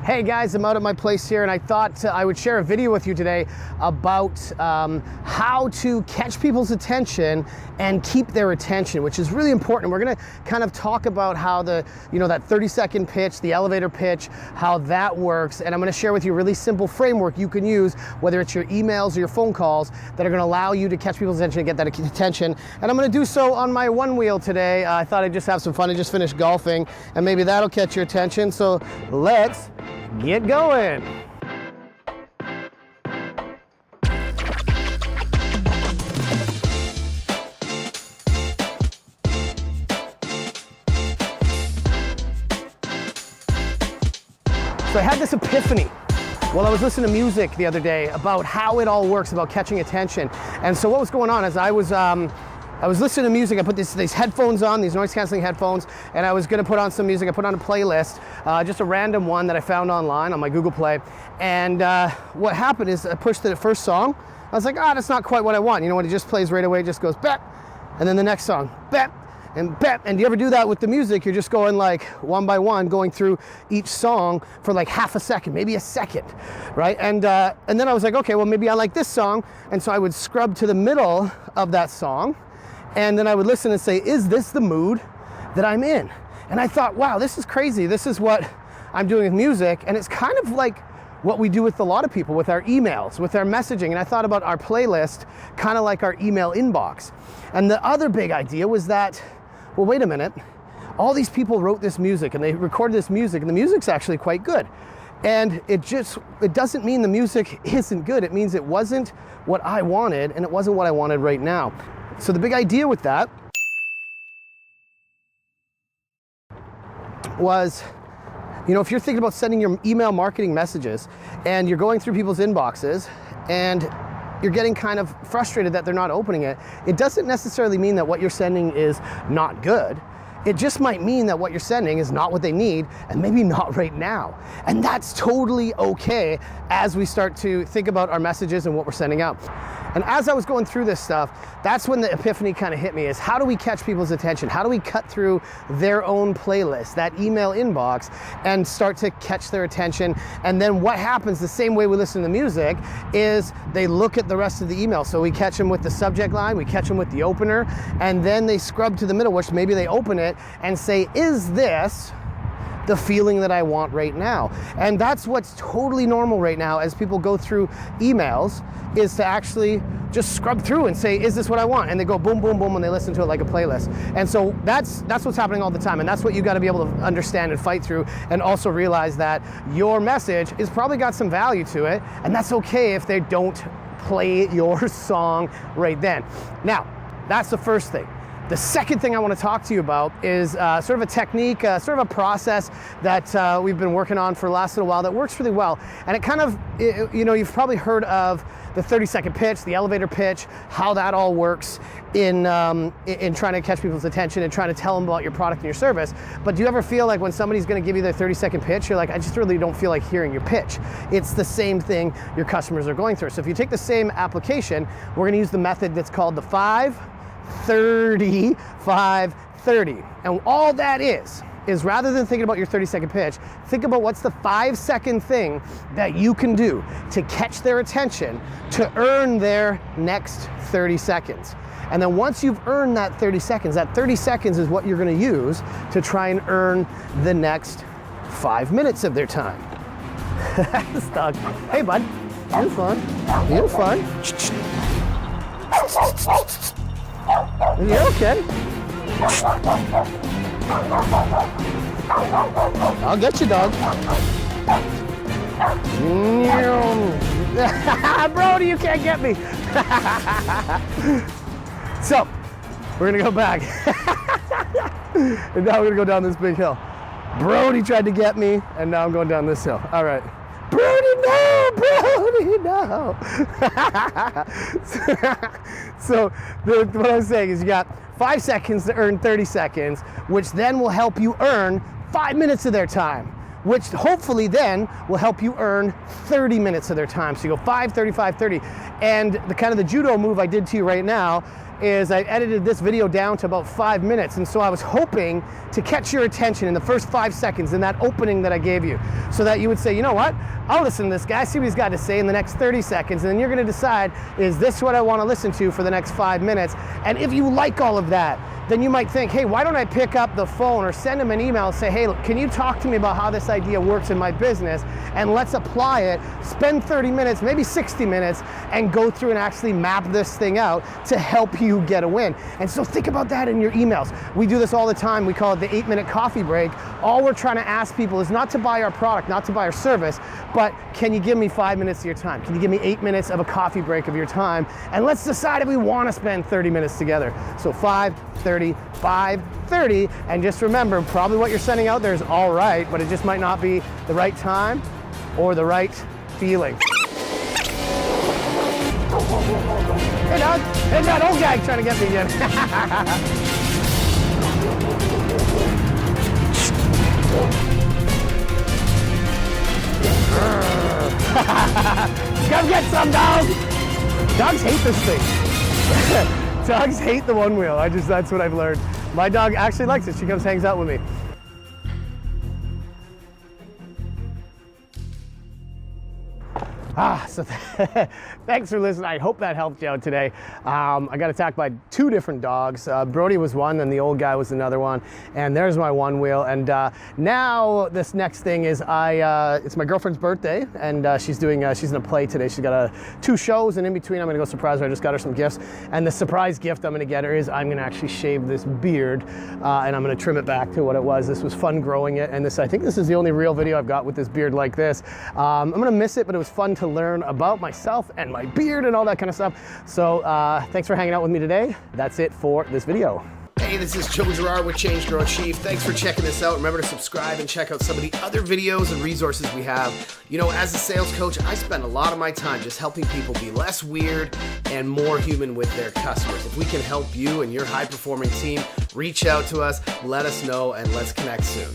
Hey guys, I'm out at my place here and I thought I would share a video with you today about how to catch people's attention and keep their attention, which is really important. We're gonna kind of talk about how that 30-second pitch, the elevator pitch, how that works. And I'm gonna share with you a really simple framework you can use, whether it's your emails or your phone calls, that are gonna allow you to catch people's attention and get that attention. And I'm gonna do so on my Onewheel today. I thought I'd just have some fun. I just finished golfing and maybe that'll catch your attention. So let's get going. So I had this epiphany while I was listening to music the other day about how it all works, about catching attention. And so what was going on is I was listening to music. I put these headphones on, these noise canceling headphones, and I was gonna put on some music. I put on a playlist, just a random one that I found online on my Google Play. And what happened is I pushed the first song. I was like, that's not quite what I want. You know, when it just plays right away, it just goes bep, and then the next song, bep, and bep. And do you ever do that with the music? You're just going like one by one, going through each song for like half a second, maybe a second, right? And then I was like, okay, well maybe I like this song. And so I would scrub to the middle of that song, and then I would listen and say, is this the mood that I'm in? And I thought, wow, this is crazy. This is what I'm doing with music. And it's kind of like what we do with a lot of people, with our emails, with our messaging. And I thought about our playlist, kind of like our email inbox. And the other big idea was that, well, wait a minute. All these people wrote this music and they recorded this music, and the music's actually quite good. And it doesn't mean the music isn't good. It means it wasn't what I wanted, and it wasn't what I wanted right now. So the big idea with that was, if you're thinking about sending your email marketing messages and you're going through people's inboxes and you're getting kind of frustrated that they're not opening it, it doesn't necessarily mean that what you're sending is not good. It just might mean that what you're sending is not what they need, and maybe not right now. And that's totally okay as we start to think about our messages and what we're sending out. And as I was going through this stuff, that's when the epiphany kind of hit me, is how do we catch people's attention? How do we cut through their own playlist, that email inbox, and start to catch their attention? And then what happens, the same way we listen to music, is they look at the rest of the email. So we catch them with the subject line, we catch them with the opener, and then they scrub to the middle, which maybe they open it and say, is this the feeling that I want right now? And that's what's totally normal right now as people go through emails, is to actually just scrub through and say, is this what I want? And they go boom, boom, boom, and they listen to it like a playlist. And so that's what's happening all the time. And that's what you got to be able to understand and fight through, and also realize that your message is probably got some value to it, and that's okay if they don't play your song right then. Now, that's the first thing. The second thing I want to talk to you about is sort of a technique, sort of a process that we've been working on for the last little while that works really well. And it kind of, you've probably heard of the 30-second pitch, the elevator pitch, how that all works in trying to catch people's attention and trying to tell them about your product and your service. But do you ever feel like when somebody's going to give you their 30-second pitch, you're like, I just really don't feel like hearing your pitch? It's the same thing your customers are going through. So if you take the same application, we're going to use the method that's called the 5-30-5-30. And all that is rather than thinking about your 30-second pitch, think about what's the 5-second thing that you can do to catch their attention to earn their next 30 seconds. And then once you've earned that 30 seconds is what you're going to use to try and earn the next 5 minutes of their time. This dog. Hey, bud. You're fun. You're fun. You're okay. I'll get you, dog. Brody, you can't get me. So, we're gonna go back. And now we're gonna go down this big hill. Brody tried to get me, and now I'm going down this hill. All right. Brody, no! Brody, no! So what I'm saying is you got 5 seconds to earn 30 seconds, which then will help you earn 5 minutes of their time. which hopefully then will help you earn 30 minutes of their time. So you go 5, 35, 30. And the kind of the judo move I did to you right now is I edited this video down to about 5 minutes. And so I was hoping to catch your attention in the first 5 seconds in that opening that I gave you, so that you would say, you know what, I'll listen to this guy, see what he's got to say in the next 30 seconds. And then you're gonna decide, is this what I wanna listen to for the next 5 minutes? And if you like all of that, then you might think, hey, why don't I pick up the phone or send him an email and say, hey, look, can you talk to me about how this idea works in my business? And let's apply it, spend 30 minutes, maybe 60 minutes, and go through and actually map this thing out to help you get a win. And so think about that in your emails. We do this all the time. We call it the 8-minute coffee break. All we're trying to ask people is not to buy our product, not to buy our service, but can you give me 5 minutes of your time? Can you give me 8 minutes of a coffee break of your time? And let's decide if we want to spend 30 minutes together. So 5, 30, 5, 30, and just remember, probably what you're sending out there is all right, but it just might not be the right time or the right feeling. Hey, dog. Hey, that old guy trying to get me again. Come get some, dog. Dogs hate this thing. Dogs hate the Onewheel. That's what I've learned. My dog actually likes it. She comes, hangs out with me. So thanks for listening. I hope that helped you out today. I got attacked by 2 different dogs. Brody was one, and the old guy was another one. And there's my Onewheel. And now this next thing is it's my girlfriend's birthday, and she's in a play today. She's got 2 shows, and in between I'm gonna go surprise her. I just got her some gifts. And the surprise gift I'm gonna get her is I'm gonna actually shave this beard, and I'm gonna trim it back to what it was. This was fun growing it, and I think this is the only real video I've got with this beard like this. I'm gonna miss it, but it was fun to learn about myself and my beard and all that kind of stuff. So thanks for hanging out with me today. That's it for this video. Hey, this is Joe Girard with Change Grow Achieve. Thanks for checking this out. Remember to subscribe and check out some of the other videos and resources we have. You know, as a sales coach, I spend a lot of my time just helping people be less weird and more human with their customers. If we can help you and your high-performing team, reach out to us, let us know, and let's connect soon.